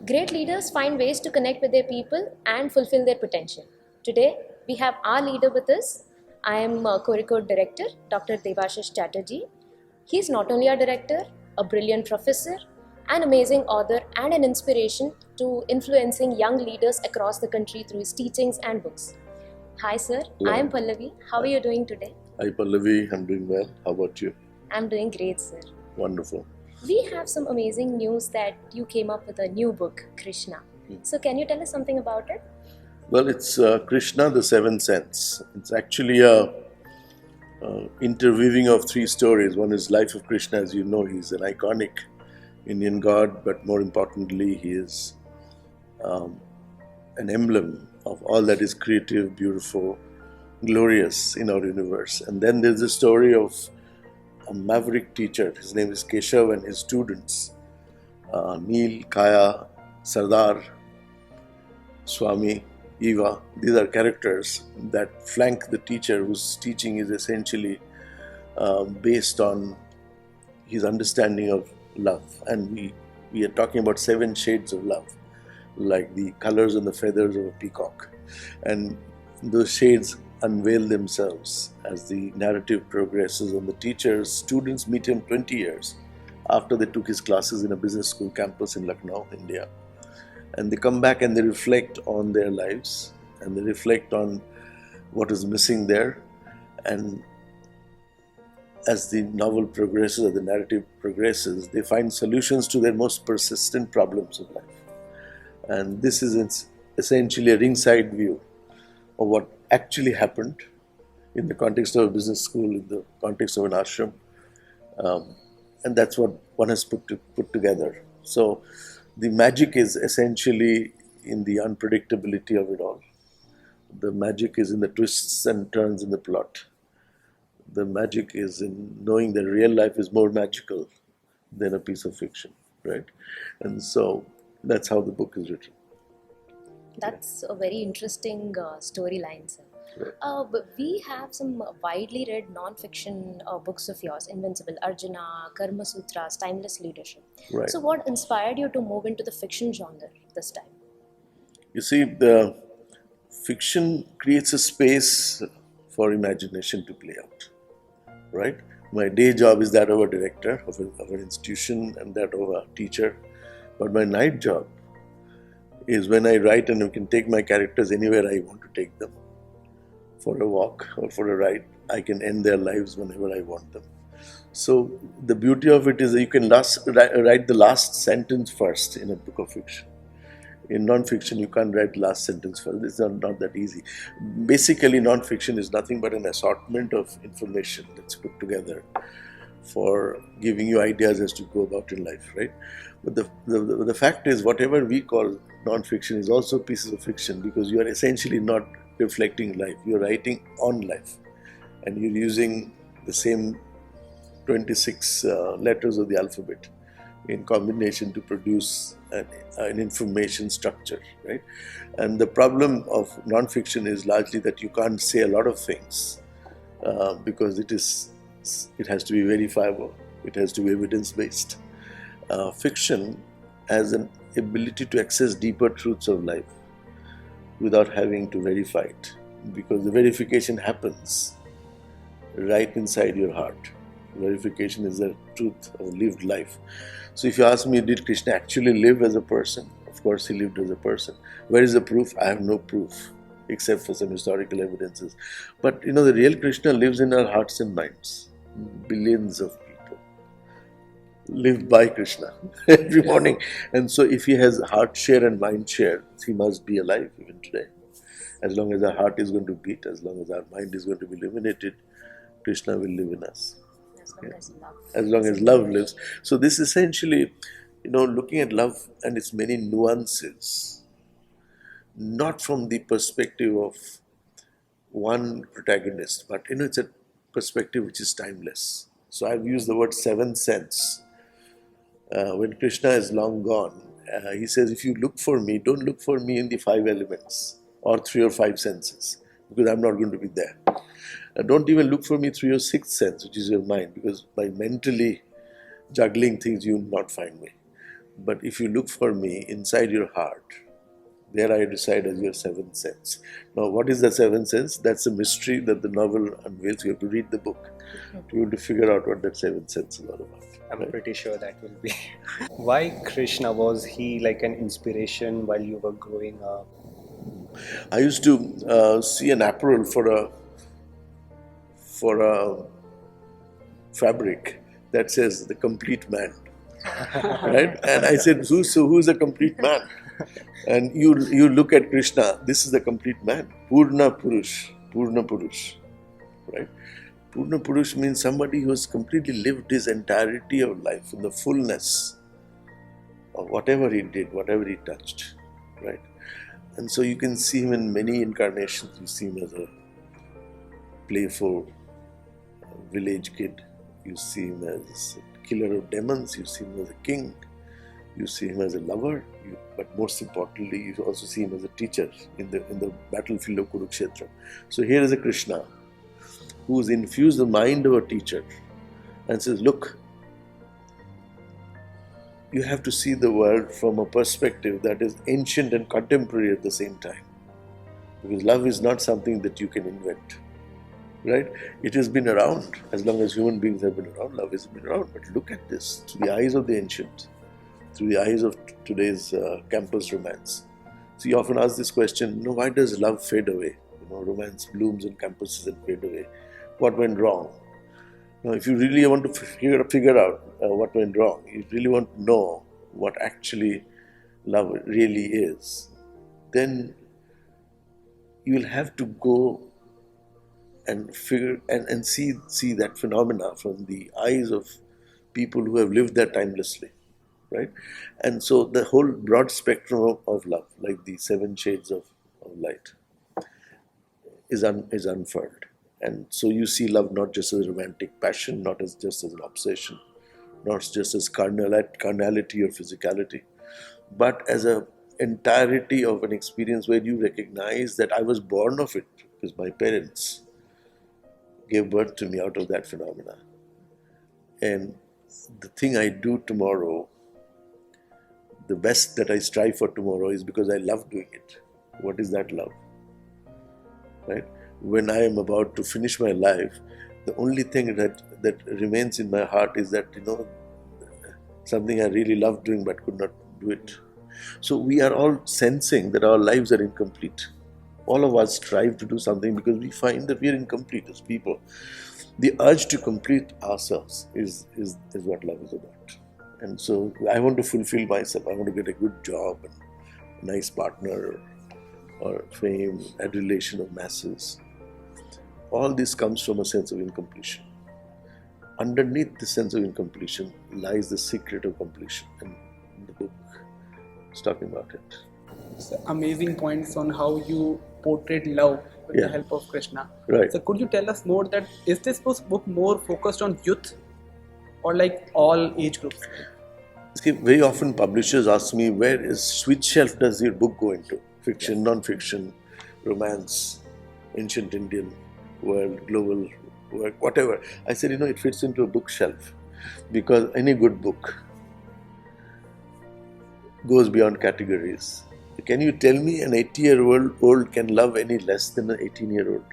Great leaders find ways to connect with their people and fulfill their potential. Today, we have our leader with us. I am Kozhikode director, Dr. Debashis Chatterjee. He is not only a director, a brilliant professor, an amazing author, and an inspiration to influencing young leaders across the country through his teachings and books. Hi, sir. I am Hello. Pallavi. How are you doing today? Hi Pallavi, I'm doing well. How about you? I'm doing great, sir. Wonderful. We have some amazing news that you came up with a new book, Krishna. So, can you tell us something about it? Well, it's Krishna, the Seven Sense. It's actually a interweaving of three stories. One is life of Krishna, as you know, he's an iconic Indian god, but more importantly, he is an emblem of all that is creative, beautiful, glorious in our universe. And then there's the story of a maverick teacher. His name is Keshav, and his students, Neel, Kaya, Sardar, Swami, Eva. These are characters that flank the teacher, whose teaching is essentially based on his understanding of love. And we are talking about 7 shades of love, like the colors and the feathers of a peacock. And those shades unveil themselves as the narrative progresses, and the teacher's students meet him 20 years after they took his classes in a business school campus in Lucknow, India. And they come back and they reflect on their lives, and they reflect on what is missing there. And as the novel progresses, or the narrative progresses, they find solutions to their most persistent problems of life. And this is essentially a ringside view of what actually happened in the context of a business school, in the context of an ashram. And that's what one has put together. So the magic is essentially in the unpredictability of it all. The magic is in the twists and turns in the plot. The magic is in knowing that real life is more magical than a piece of fiction, right? And so that's how the book is written. That's a very interesting storyline, sir. Right. But we have some widely read non-fiction books of yours: Invincible, Arjuna, Karma Sutras, Timeless Leadership. Right. So, what inspired you to move into the fiction genre this time? You see, the fiction creates a space for imagination to play out, right? My day job is that of a director of an institution and that of a teacher. But my night job is when I write, and I can take my characters anywhere I want to take them. For a walk or for a ride, I can end their lives whenever I want them. So the beauty of it is that you can write the last sentence first in a book of fiction. In non-fiction, you can't write the last sentence first. It's not that easy. Basically, non-fiction is nothing but an assortment of information that's put together for giving you ideas as to go about in life, right? But the fact is, whatever we call non-fiction is also pieces of fiction, because you are essentially not reflecting life. You're writing on life, and you're using the same 26 letters of the alphabet in combination to produce an information structure, right? And the problem of non-fiction is largely that you can't say a lot of things because it has to be verifiable. It has to be evidence-based. Fiction has an ability to access deeper truths of life without having to verify it, because the verification happens right inside your heart. Verification is the truth of lived life. So if you ask me, did Krishna actually live as a person? Of course he lived as a person. Where is the proof? I have no proof, except for some historical evidences. But the real Krishna lives in our hearts and minds. Billions of people live by Krishna every morning. And so if he has heart share and mind share, he must be alive even today. As long as our heart is going to beat, as long as our mind is going to be illuminated, Krishna will live in us. As long as love lives. So this essentially, looking at love and its many nuances, not from the perspective of one protagonist, but it's a perspective which is timeless. So I've used the word seventh sense. When Krishna is long gone, he says, if you look for me, don't look for me in the 5 elements or 3 or 5 senses, because I'm not going to be there. Don't even look for me through your 6th sense, which is your mind, because by mentally juggling things, you will not find me. But if you look for me inside your heart, there I reside as your seventh sense. Now, what is the seventh sense? That's a mystery that the novel unveils. You have to read the book to be able to figure out what that seventh sense is all about. I'm right? pretty sure that will be. Why Krishna? Was he like an inspiration while you were growing up? I used to see an apparel for a fabric that says the complete man, right? And I said, who's a complete man? And you look at Krishna. This is the complete man, Purna Purush, right? Purna Purush means somebody who has completely lived his entirety of life in the fullness of whatever he did, whatever he touched, right? And so you can see him in many incarnations. You see him as a playful village kid. You see him as a killer of demons. You see him as a king. You see him as a lover. But most importantly, you also see him as a teacher in the battlefield of Kurukshetra. So here is a Krishna who's infused the mind of a teacher and says, look, you have to see the world from a perspective that is ancient and contemporary at the same time. Because love is not something that you can invent, right? It has been around. As long as human beings have been around, love has been around. But look at this through the eyes of the ancient, through the eyes of today's campus romance. So you often ask this question, why does love fade away? Romance blooms in campuses and fade away. What went wrong? Now, if you really want to figure out what went wrong, you really want to know what actually love really is, then you will have to go and figure and see that phenomena from the eyes of people who have lived that timelessly, right? And so the whole broad spectrum of love, like the seven shades of light, is unfurled. And so you see love not just as a romantic passion, not just as an obsession, not just as carnality or physicality, but as an entirety of an experience where you recognize that I was born of it because my parents gave birth to me out of that phenomena. And the thing I do tomorrow, the best that I strive for tomorrow, is because I love doing it. What is that love? Right? When I am about to finish my life, the only thing that remains in my heart is that, something I really love doing but could not do it. So we are all sensing that our lives are incomplete. All of us strive to do something because we find that we are incomplete as people. The urge to complete ourselves is what love is about. And so I want to fulfill myself. I want to get a good job and a nice partner or fame, adulation of masses. All this comes from a sense of incompletion. Underneath the sense of incompletion lies the secret of completion, and the book is talking about it. Amazing points on how you portrayed love with the help of Krishna. Right. So could you tell us more that is this book more focused on youth or like all age groups? See, very often publishers ask me, which shelf does your book go into? Fiction, non-fiction, romance, ancient Indian world, global work, whatever. I said, it fits into a bookshelf because any good book goes beyond categories. Can you tell me an 80-year-old can love any less than an 18-year-old?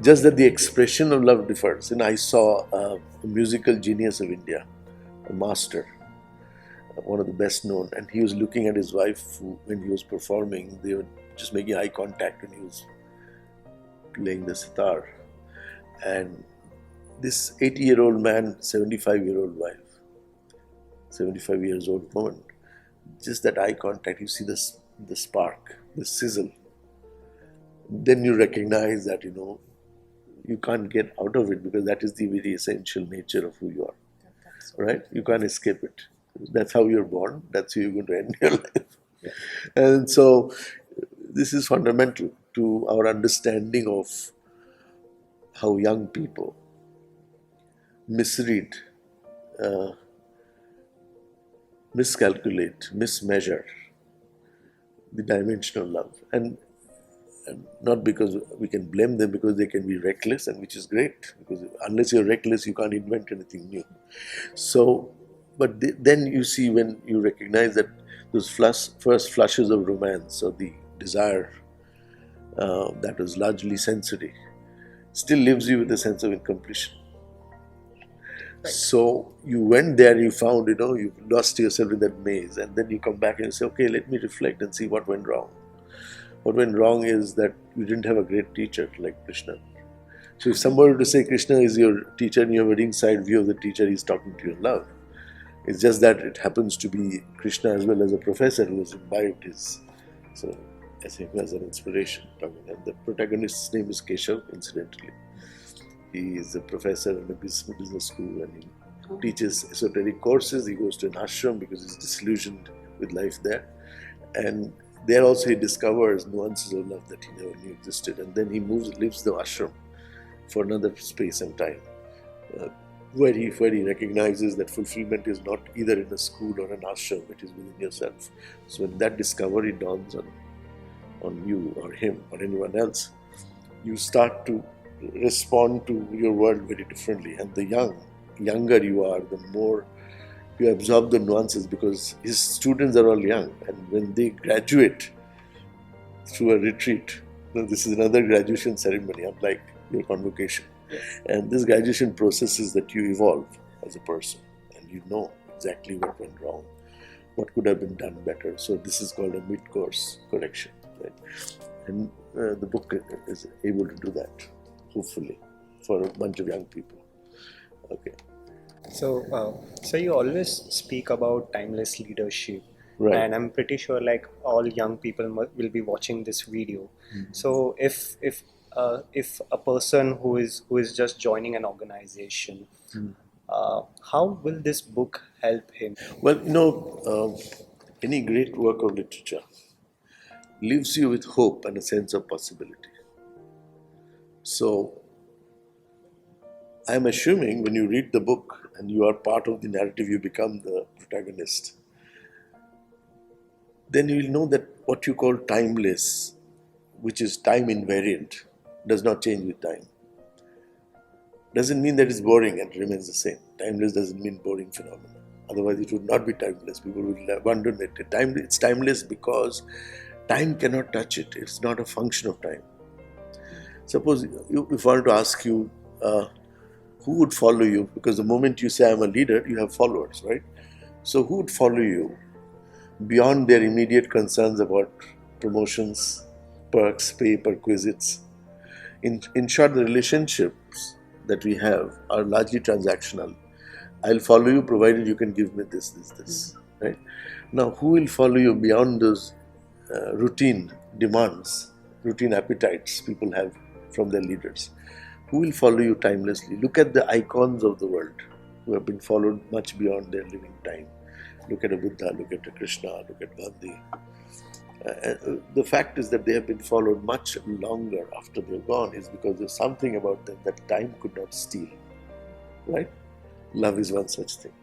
Just that the expression of love differs. I saw a musical genius of India, a master, one of the best known, and he was looking at his wife when he was performing. They were just making eye contact when he was playing the sitar. And this 80-year-old man, 75-year-old wife, 75 years old woman, just that eye contact, you see the spark, the sizzle. Then you recognize that, you can't get out of it because that is the very essential nature of who you are. Right? You can't escape it. That's how you're born. That's how you're going to end your life. Yeah. And so this is fundamental to our understanding of how young people misread, miscalculate, mismeasure the dimension of love. And not because we can blame them, because they can be reckless, and which is great, because unless you're reckless, you can't invent anything new. So but then you see, when you recognize that those first flushes of romance or the desire that was largely sensory still leaves you with a sense of incompletion. So you went there, you found, you lost yourself in that maze, and then you come back and you say, okay, let me reflect and see what went wrong. What went wrong is that you didn't have a great teacher like Krishna. So if somebody were to say Krishna is your teacher and you have a ringside view of the teacher, he's talking to you in love. It's just that it happens to be Krishna as well as a professor who has imbibed his, so as him as an inspiration. And the protagonist's name is Keshav, incidentally. He is a professor in a business school, and he teaches esoteric courses. He goes to an ashram because he's disillusioned with life there. And there also he discovers nuances of love that he never knew existed. And then he lives the ashram for another space and time, where he recognizes that fulfillment is not either in a school or an ashram, it is within yourself. So when that discovery dawns on you or him or anyone else, you start to respond to your world very differently. And the younger you are, the more you absorb the nuances, because his students are all young, and when they graduate through a retreat, this is another graduation ceremony, unlike your convocation. And this graduation process is that you evolve as a person, and you know exactly what went wrong, what could have been done better. So this is called a mid-course correction, right? And the book is able to do that, hopefully, for a bunch of young people. Okay. So, so you always speak about timeless leadership, Right. and I'm pretty sure like all young people will be watching this video. So if a person who is just joining an organization, how will this book help him? Well, any great work of literature leaves you with hope and a sense of possibility. So, I'm assuming when you read the book and you are part of the narrative, you become the protagonist, then you will know that what you call timeless, which is time invariant, does not change with time. Doesn't mean that it's boring and remains the same. Timeless doesn't mean boring phenomenon. Otherwise, it would not be timeless. People will abandon it. It's timeless because time cannot touch it. It's not a function of time. Suppose if I wanted to ask you, who would follow you? Because the moment you say I'm a leader, you have followers, right? So who would follow you beyond their immediate concerns about promotions, perks, pay, perquisites? In short, the relationships that we have are largely transactional. I'll follow you provided you can give me this, right? Now, who will follow you beyond those routine demands, routine appetites people have from their leaders? Who will follow you timelessly? Look at the icons of the world who have been followed much beyond their living time. Look at a Buddha, look at a Krishna, look at Gandhi. The fact is that they have been followed much longer after they're gone is because there's something about them that time could not steal, right? Love is one such thing.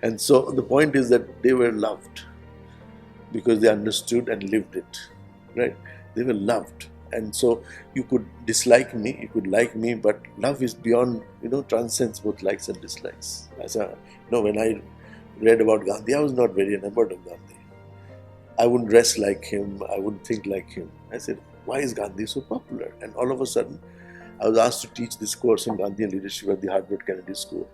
And so the point is that they were loved because they understood and lived it, right? They were loved. And so you could dislike me, you could like me, but love is beyond, transcends both likes and dislikes. When I read about Gandhi, I was not very enamored of Gandhi. I wouldn't dress like him, I wouldn't think like him. I said, why is Gandhi so popular? And all of a sudden, I was asked to teach this course on Gandhi and leadership at the Harvard Kennedy School.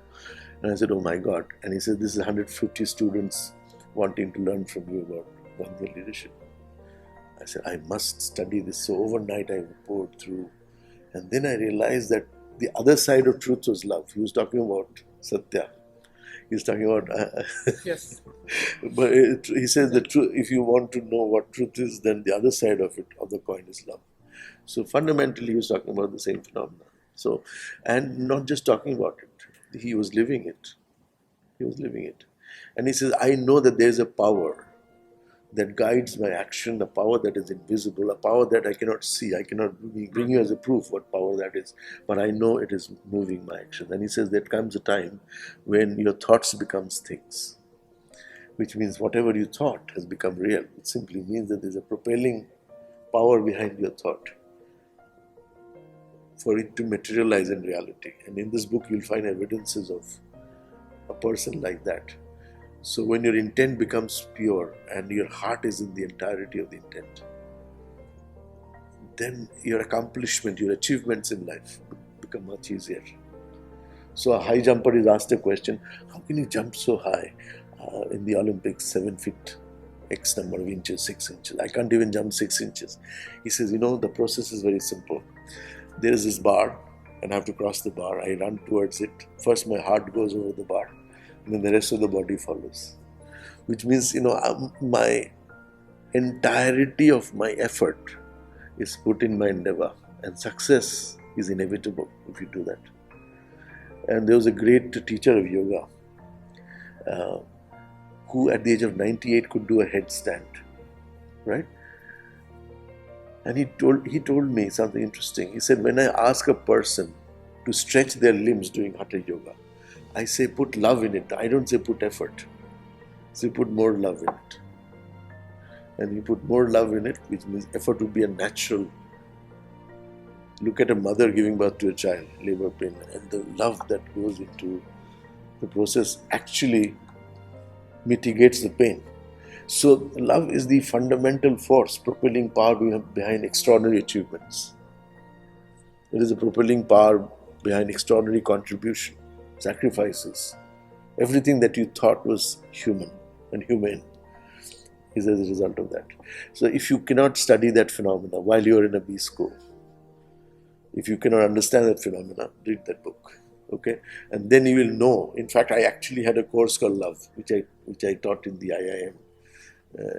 And I said, oh my God. And he said, this is 150 students wanting to learn from you about Gandhi and leadership. I said, I must study this. So overnight I poured through. And then I realized that the other side of truth was love. He was talking about Satya. He was talking about... Yes. But he says the truth, if you want to know what truth is, then the other side of the coin is love. So fundamentally he was talking about the same phenomenon. So, and not just talking about it. He was living it. He was living it. And he says, I know that there is a power that guides my action, a power that is invisible, a power that I cannot see. I cannot bring you as a proof what power that is, but I know it is moving my action. And he says there comes a time when your thoughts becomes things, which means whatever you thought has become real. It simply means that there's a propelling power behind your thought for it to materialize in reality. And in this book you'll find evidences of a person like that. So when your intent becomes pure and your heart is in the entirety of the intent, then your accomplishment, your achievements in life become much easier. So a high jumper is asked a question, how can you jump so high in the Olympics, 7 feet, X number of inches, 6 inches. I can't even jump 6 inches. He says, the process is very simple. There is this bar and I have to cross the bar. I run towards it. First my heart goes over the bar and then the rest of the body follows. Which means, my entirety of my effort is put in my endeavor, and success is inevitable if you do that. And there was a great teacher of yoga who at the age of 98 could do a headstand, right? And he told me something interesting. He said, when I ask a person to stretch their limbs doing hatha yoga, I say put love in it. I don't say put effort. So put more love in it. And you put more love in it, which means effort would be a natural. Look at a mother giving birth to a child, labor pain, and the love that goes into the process actually mitigates the pain. So love is the fundamental force, propelling power behind extraordinary achievements. It is a propelling power behind extraordinary contribution, sacrifices. Everything that you thought was human and humane is as a result of that. So if you cannot study that phenomena while you are in a B school, if you cannot understand that phenomena, read that book. Okay, and then you will know. In fact, I actually had a course called Love, which I taught in the IIM.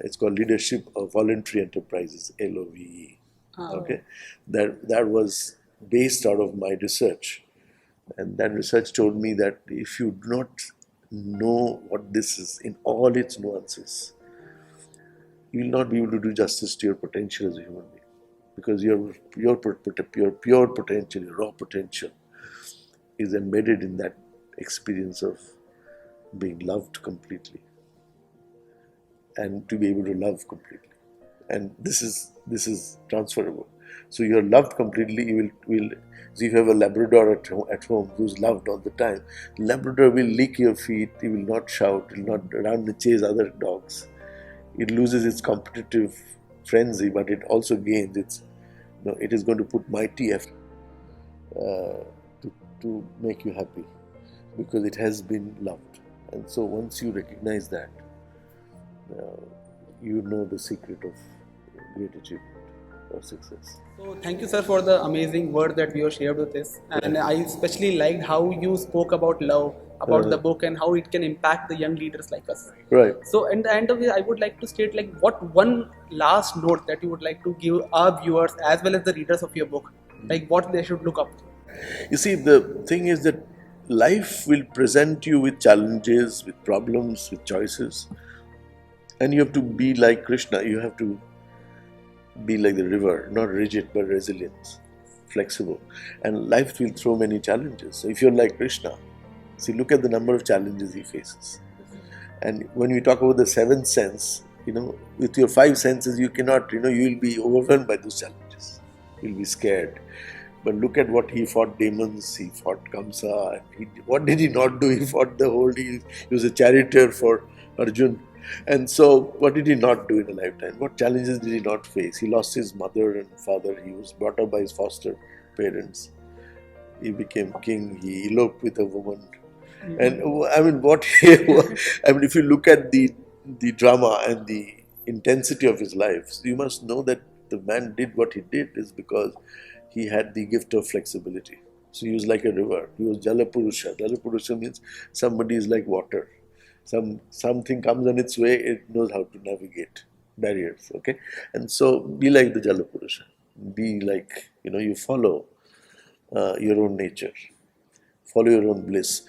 It's called Leadership of Voluntary Enterprises, LOVE. Okay, that was based out of my research, and that research told me that if you do not know what this is in all its nuances, you will not be able to do justice to your potential as a human being, because your pure potential, your raw potential, is embedded in that experience of being loved completely, and to be able to love completely. And this is transferable. So you're loved completely. You will so if you have a Labrador at home who's loved all the time, Labrador will lick your feet. He will not shout. He will not run and chase other dogs. It loses its competitive frenzy, but it also gains its. It is going to put mighty effort to make you happy, because it has been loved. And so once you recognize that, you know the secret of great achievement or success. So thank you, sir, for the amazing word that you have shared with us. And I especially liked how you spoke about love, about the book, and how it can impact the young leaders like us. Right. So at the end of it, I would like to state what one last note that you would like to give our viewers as well as the readers of your book, what they should look up to. You see, the thing is that life will present you with challenges, with problems, with choices. And you have to be like Krishna. You have to be like the river, not rigid but resilient, flexible. And life will throw many challenges. So if you're like Krishna, see, look at the number of challenges he faces. And when we talk about the seventh sense, with your five senses, you cannot, you will be overwhelmed by those challenges. You'll be scared. But look at what he fought demons, he fought Kamsa. What did he not do? He fought the whole, he was a charioteer for Arjun. And so, what did he not do in a lifetime? What challenges did he not face? He lost his mother and father. He was brought up by his foster parents. He became king. He eloped with a woman. Mm-hmm. And I mean, if you look at the drama and the intensity of his life, you must know that the man did what he did is because he had the gift of flexibility. So he was like a river. He was Jalapurusha. Jalapurusha means somebody is like water. Something comes on its way, it knows how to navigate barriers, okay? And so be like the Jalapurusha. Be like, you follow your own nature. Follow your own bliss.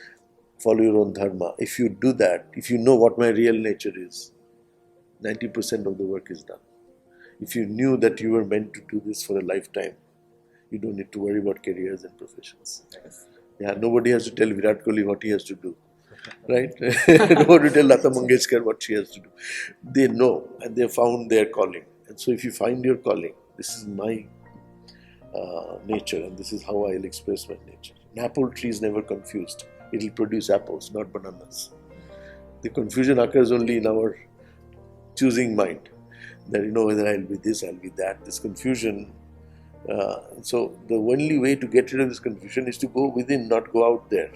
Follow your own dharma. If you do that, if you know what my real nature is, 90% of the work is done. If you knew that you were meant to do this for a lifetime, you don't need to worry about careers and professions. Yeah, nobody has to tell Virat Kohli what he has to do. Right? Nobody tell Lata Mangeshkar what she has to do. They know and they found their calling. And so if you find your calling, this is my nature and this is how I'll express my nature. An apple tree is never confused. It will produce apples, not bananas. The confusion occurs only in our choosing mind, that whether I'll be this, I'll be that. This confusion. So the only way to get rid of this confusion is to go within, not go out there,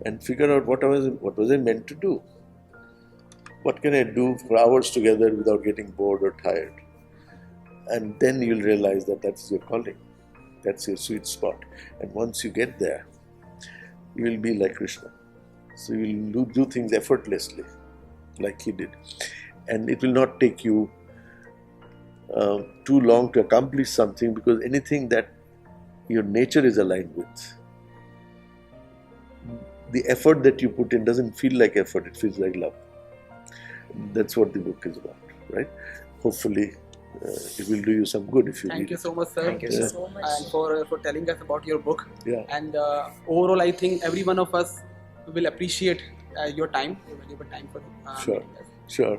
and figure out what was I meant to do. What can I do for hours together without getting bored or tired? And then you'll realize that that's your calling. That's your sweet spot. And once you get there, you will be like Krishna. So you will do things effortlessly, like he did. And it will not take you too long to accomplish something, because anything that your nature is aligned with, the effort that you put in doesn't feel like effort, it feels like love. That's what the book is about, right? Hopefully, it will do you some good if you read Thank you it. so much, sir. Thank you so much. And for telling us about your book. Yeah. And overall, I think every one of us will appreciate your time, your valuable time for Sure. meeting us. Sure.